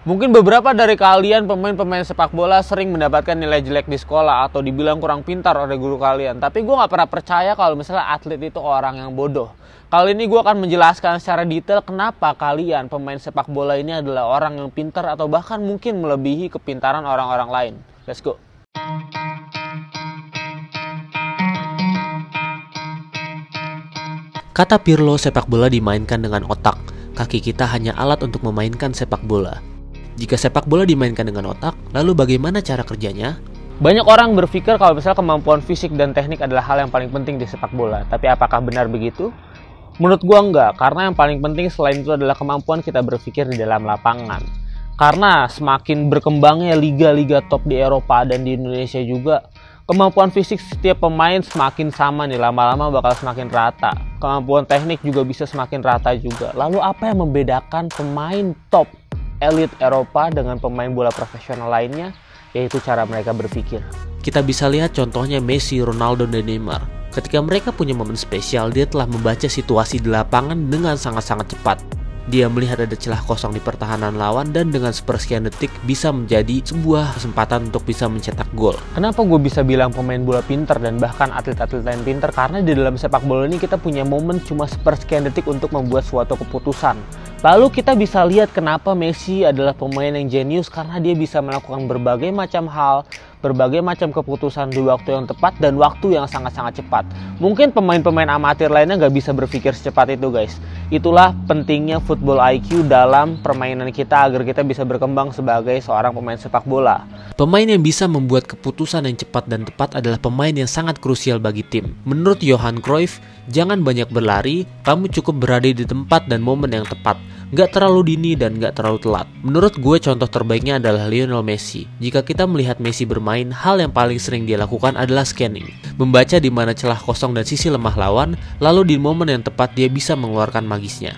Mungkin beberapa dari kalian pemain-pemain sepak bola sering mendapatkan nilai jelek di sekolah atau dibilang kurang pintar oleh guru kalian. Tapi gue gak pernah percaya kalau misalnya atlet itu orang yang bodoh. Kali ini gue akan menjelaskan secara detail kenapa kalian pemain sepak bola ini adalah orang yang pintar atau bahkan mungkin melebihi kepintaran orang-orang lain. Let's go. Kata Pirlo, sepak bola dimainkan dengan otak. Kaki kita hanya alat untuk memainkan sepak bola. Jika sepak bola dimainkan dengan otak, lalu bagaimana cara kerjanya? Banyak orang berpikir kalau misalnya kemampuan fisik dan teknik adalah hal yang paling penting di sepak bola. Tapi apakah benar begitu? Menurut gua enggak, karena yang paling penting selain itu adalah kemampuan kita berpikir di dalam lapangan. Karena semakin berkembangnya liga-liga top di Eropa dan di Indonesia juga, kemampuan fisik setiap pemain semakin sama nih, lama-lama bakal semakin rata. Kemampuan teknik juga bisa semakin rata juga. Lalu apa yang membedakan pemain top elit Eropa dengan pemain bola profesional lainnya? Yaitu cara mereka berpikir. Kita bisa lihat contohnya Messi, Ronaldo, dan Neymar. Ketika mereka punya momen spesial, dia telah membaca situasi di lapangan dengan sangat-sangat cepat. Dia melihat ada celah kosong di pertahanan lawan dan dengan sepersekian detik bisa menjadi sebuah kesempatan untuk bisa mencetak gol. Kenapa gue bisa bilang pemain bola pinter dan bahkan atlet-atlet lain pinter? Karena di dalam sepak bola ini kita punya momen cuma sepersekian detik untuk membuat suatu keputusan. Lalu kita bisa lihat kenapa Messi adalah pemain yang jenius, karena dia bisa melakukan berbagai macam hal, berbagai macam keputusan di waktu yang tepat dan waktu yang sangat-sangat cepat. Mungkin pemain-pemain amatir lainnya nggak bisa berpikir secepat itu, guys. Itulah pentingnya football IQ dalam permainan kita agar kita bisa berkembang sebagai seorang pemain sepak bola. Pemain yang bisa membuat keputusan yang cepat dan tepat adalah pemain yang sangat krusial bagi tim. Menurut Johan Cruyff, jangan banyak berlari, kamu cukup berada di tempat dan momen yang tepat. Gak terlalu dini dan gak terlalu telat. Menurut gue contoh terbaiknya adalah Lionel Messi. Jika kita melihat Messi bermain, hal yang paling sering dia lakukan adalah scanning. Membaca di mana celah kosong dan sisi lemah lawan, lalu di momen yang tepat dia bisa mengeluarkan magisnya.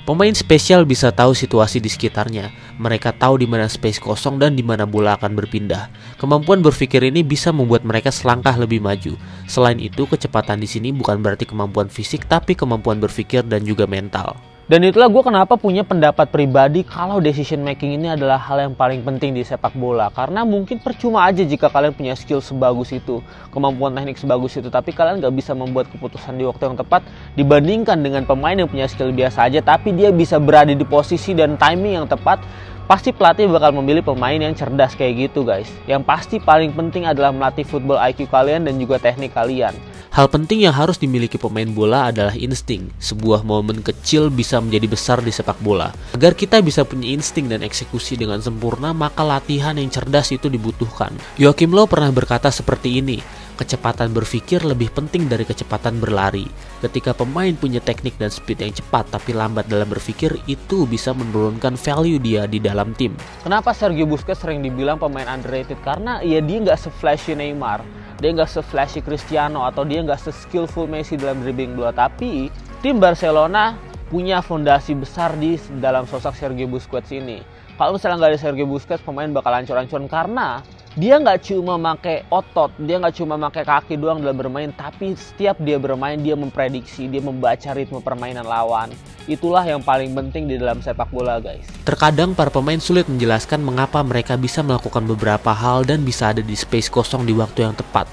Pemain spesial bisa tahu situasi di sekitarnya. Mereka tahu di mana space kosong dan di mana bola akan berpindah. Kemampuan berpikir ini bisa membuat mereka selangkah lebih maju. Selain itu, kecepatan di sini bukan berarti kemampuan fisik, tapi kemampuan berpikir dan juga mental. Dan itulah gue kenapa punya pendapat pribadi kalau decision making ini adalah hal yang paling penting di sepak bola. Karena mungkin percuma aja jika kalian punya skill sebagus itu, kemampuan teknik sebagus itu, tapi kalian gak bisa membuat keputusan di waktu yang tepat dibandingkan dengan pemain yang punya skill biasa aja, tapi dia bisa berada di posisi dan timing yang tepat. Pasti pelatih bakal memilih pemain yang cerdas kayak gitu, guys. Yang pasti paling penting adalah melatih football IQ kalian dan juga teknik kalian. Hal penting yang harus dimiliki pemain bola adalah insting. Sebuah momen kecil bisa menjadi besar di sepak bola. Agar kita bisa punya insting dan eksekusi dengan sempurna, maka latihan yang cerdas itu dibutuhkan. Joachim Löw pernah berkata seperti ini, kecepatan berpikir lebih penting dari kecepatan berlari. Ketika pemain punya teknik dan speed yang cepat tapi lambat dalam berpikir, itu bisa menurunkan value dia di dalam tim. Kenapa Sergio Busquets sering dibilang pemain underrated? Karena ya dia nggak se-flashy Neymar, dia nggak se-flashy Cristiano, atau dia nggak se-skillful Messi dalam dribbling bola. Tapi tim Barcelona punya fondasi besar di dalam sosok Sergio Busquets ini. Kalau misalnya nggak ada Sergio Busquets, pemain bakal hancur-hancuran karena dia nggak cuma pakai otot, dia nggak cuma pakai kaki doang dalam bermain, tapi setiap dia bermain dia memprediksi, dia membaca ritme permainan lawan. Itulah yang paling penting di dalam sepak bola, guys. Terkadang para pemain sulit menjelaskan mengapa mereka bisa melakukan beberapa hal dan bisa ada di space kosong di waktu yang tepat.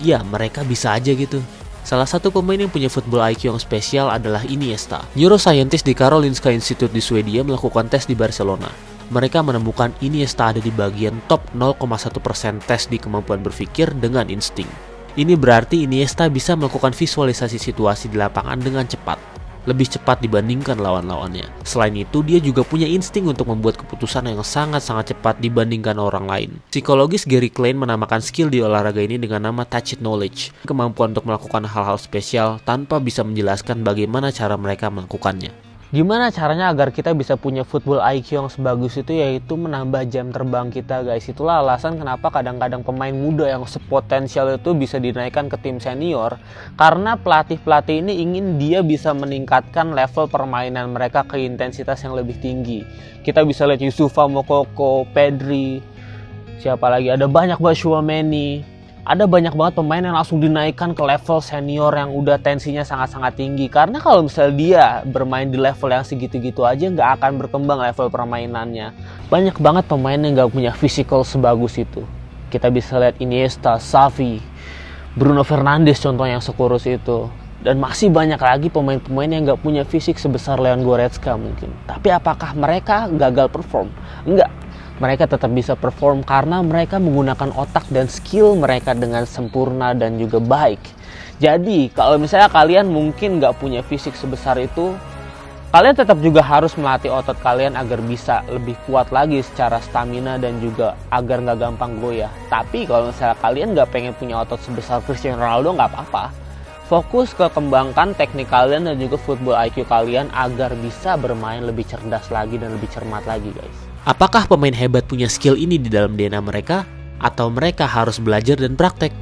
Ya, mereka bisa aja gitu. Salah satu pemain yang punya football IQ yang spesial adalah Iniesta. Neuroscientist di Karolinska Institute di Swedia melakukan tes di Barcelona. Mereka menemukan Iniesta ada di bagian top 0,1% tes di kemampuan berpikir dengan insting. Ini berarti Iniesta bisa melakukan visualisasi situasi di lapangan dengan cepat, lebih cepat dibandingkan lawan-lawannya. Selain itu, dia juga punya insting untuk membuat keputusan yang sangat-sangat cepat dibandingkan orang lain. Psikologis Gary Klein menamakan skill di olahraga ini dengan nama tacit knowledge, kemampuan untuk melakukan hal-hal spesial tanpa bisa menjelaskan bagaimana cara mereka melakukannya. Gimana caranya agar kita bisa punya football IQ yang sebagus itu? Yaitu menambah jam terbang kita, guys. Itulah alasan kenapa kadang-kadang pemain muda yang sepotensial itu bisa dinaikkan ke tim senior, karena pelatih-pelatih ini ingin dia bisa meningkatkan level permainan mereka ke intensitas yang lebih tinggi. Kita bisa lihat Youssoufa Moukoko, Pedri, siapa lagi, ada banyak, Tchouaméni. Ada banyak banget pemain yang langsung dinaikkan ke level senior yang udah tensinya sangat-sangat tinggi. Karena kalau misalnya dia bermain di level yang segitu-gitu aja, nggak akan berkembang level permainannya. Banyak banget pemain yang nggak punya physical sebagus itu. Kita bisa lihat Iniesta, Xavi, Bruno Fernandes contoh yang sekurus itu. Dan masih banyak lagi pemain-pemain yang nggak punya fisik sebesar Leon Goretzka mungkin. Tapi apakah mereka gagal perform? Enggak. Mereka tetap bisa perform karena mereka menggunakan otak dan skill mereka dengan sempurna dan juga baik. Jadi kalau misalnya kalian mungkin nggak punya fisik sebesar itu, kalian tetap juga harus melatih otot kalian agar bisa lebih kuat lagi secara stamina dan juga agar nggak gampang goyah. Tapi kalau misalnya kalian nggak pengen punya otot sebesar Cristiano Ronaldo, nggak apa-apa. Fokus ke kembangkan teknik kalian dan juga football IQ kalian agar bisa bermain lebih cerdas lagi dan lebih cermat lagi, guys. Apakah pemain hebat punya skill ini di dalam DNA mereka? Atau mereka harus belajar dan praktek?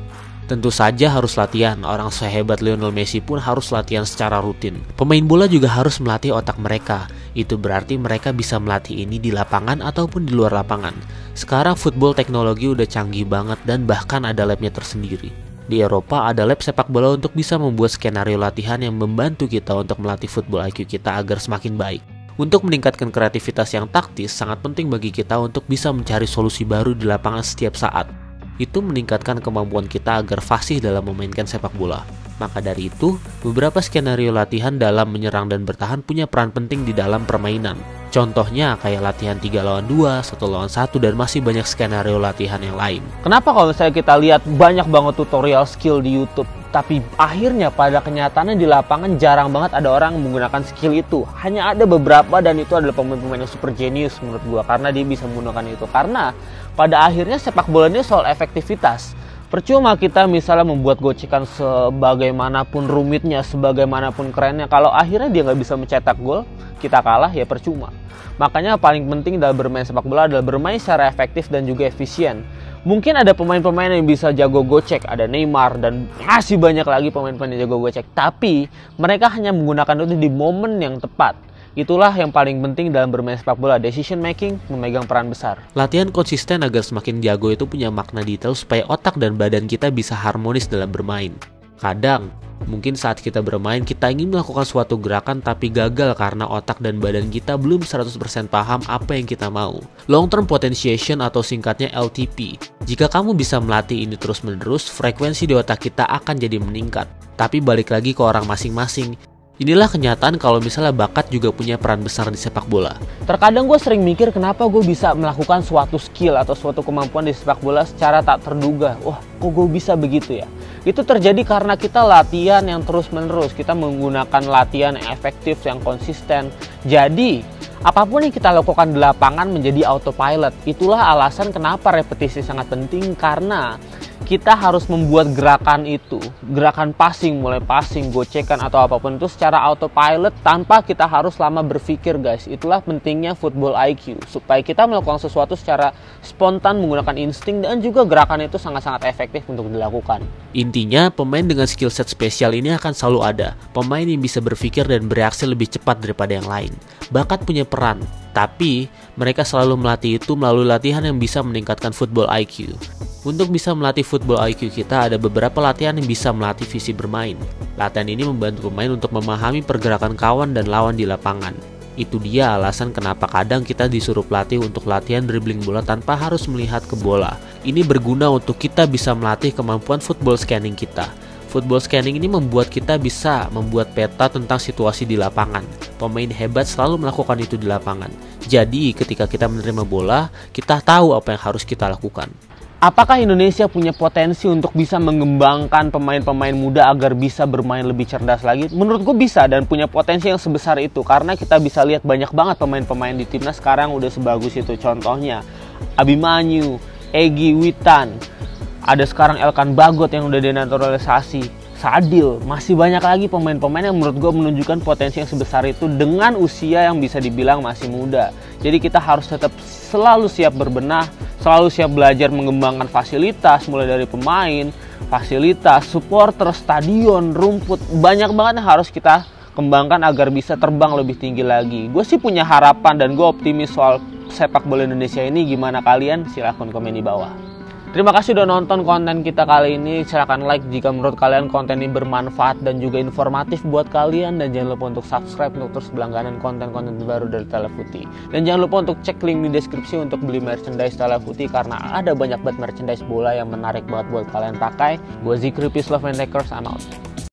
Tentu saja harus latihan. Orang sehebat Lionel Messi pun harus latihan secara rutin. Pemain bola juga harus melatih otak mereka. Itu berarti mereka bisa melatih ini di lapangan ataupun di luar lapangan. Sekarang football teknologi udah canggih banget dan bahkan ada labnya tersendiri. Di Eropa ada lab sepak bola untuk bisa membuat skenario latihan yang membantu kita untuk melatih football IQ kita agar semakin baik. Untuk meningkatkan kreativitas yang taktis, sangat penting bagi kita untuk bisa mencari solusi baru di lapangan setiap saat. Itu meningkatkan kemampuan kita agar fasih dalam memainkan sepak bola. Maka dari itu, beberapa skenario latihan dalam menyerang dan bertahan punya peran penting di dalam permainan. Contohnya kayak latihan 3 lawan 2, 1 lawan 1, dan masih banyak skenario latihan yang lain. Kenapa kalau misalnya kita lihat banyak banget tutorial skill di YouTube, tapi akhirnya pada kenyataannya di lapangan jarang banget ada orang menggunakan skill itu. Hanya ada beberapa dan itu adalah pemain-pemain yang super genius menurut gua karena dia bisa menggunakan itu. Karena pada akhirnya sepak bola ini soal efektivitas. Percuma kita misalnya membuat gocekan sebagaimanapun rumitnya, sebagaimanapun kerennya, kalau akhirnya dia nggak bisa mencetak gol, kita kalah ya percuma. Makanya paling penting dalam bermain sepak bola adalah bermain secara efektif dan juga efisien. Mungkin ada pemain-pemain yang bisa jago gocek, ada Neymar dan masih banyak lagi pemain-pemain yang jago gocek. Tapi mereka hanya menggunakan itu di momen yang tepat. Itulah yang paling penting dalam bermain sepak bola. Decision making memegang peran besar. Latihan konsisten agar semakin jago itu punya makna detail supaya otak dan badan kita bisa harmonis dalam bermain. Kadang, mungkin saat kita bermain kita ingin melakukan suatu gerakan tapi gagal karena otak dan badan kita belum 100% paham apa yang kita mau. Long term potentiation atau singkatnya LTP. Jika kamu bisa melatih ini terus-menerus, frekuensi di otak kita akan jadi meningkat. Tapi balik lagi ke orang masing-masing. Inilah kenyataan kalau misalnya bakat juga punya peran besar di sepak bola. Terkadang gue sering mikir kenapa gue bisa melakukan suatu skill atau suatu kemampuan di sepak bola secara tak terduga. Wah, kok gue bisa begitu ya? Itu terjadi karena kita latihan yang terus-menerus. Kita menggunakan latihan yang efektif, yang konsisten. Jadi, apapun yang kita lakukan di lapangan menjadi autopilot. Itulah alasan kenapa repetisi sangat penting karena kita harus membuat gerakan itu, gerakan passing, mulai passing, gocekan atau apapun itu secara autopilot tanpa kita harus lama berpikir, guys. Itulah pentingnya football IQ, supaya kita melakukan sesuatu secara spontan menggunakan insting dan juga gerakan itu sangat-sangat efektif untuk dilakukan. Intinya, pemain dengan skill set spesial ini akan selalu ada. Pemain yang bisa berpikir dan bereaksi lebih cepat daripada yang lain. Bakat punya peran, tapi mereka selalu melatih itu melalui latihan yang bisa meningkatkan football IQ. Untuk bisa melatih football IQ kita, ada beberapa latihan yang bisa melatih visi bermain. Latihan ini membantu pemain untuk memahami pergerakan kawan dan lawan di lapangan. Itu dia alasan kenapa kadang kita disuruh pelatih untuk latihan dribbling bola tanpa harus melihat ke bola. Ini berguna untuk kita bisa melatih kemampuan football scanning kita. Football scanning ini membuat kita bisa membuat peta tentang situasi di lapangan. Pemain hebat selalu melakukan itu di lapangan. Jadi ketika kita menerima bola, kita tahu apa yang harus kita lakukan. Apakah Indonesia punya potensi untuk bisa mengembangkan pemain-pemain muda agar bisa bermain lebih cerdas lagi? Menurut gue bisa dan punya potensi yang sebesar itu. Karena kita bisa lihat banyak banget pemain-pemain di timnas sekarang udah sebagus itu. Contohnya Abimanyu, Egy, Witan. Ada sekarang Elkan Bagot yang udah denaturalisasi. Sadil, masih banyak lagi pemain-pemain yang menurut gue menunjukkan potensi yang sebesar itu dengan usia yang bisa dibilang masih muda. Jadi kita harus tetap selalu siap berbenah, selalu siap belajar mengembangkan fasilitas, mulai dari pemain, fasilitas, supporter, stadion, rumput. Banyak banget yang harus kita kembangkan agar bisa terbang lebih tinggi lagi. Gue sih punya harapan dan gue optimis soal sepak bola Indonesia ini. Gimana kalian? Silahkan komen di bawah. Terima kasih udah nonton konten kita kali ini. Silahkan like jika menurut kalian konten ini bermanfaat dan juga informatif buat kalian. Dan jangan lupa untuk subscribe untuk terus berlangganan konten-konten terbaru dari Teleputih. Dan jangan lupa untuk cek link di deskripsi untuk beli merchandise Teleputih, karena ada banyak banget merchandise bola yang menarik banget buat kalian pakai. Gue Zikri, peace, love, and takers, I'm out.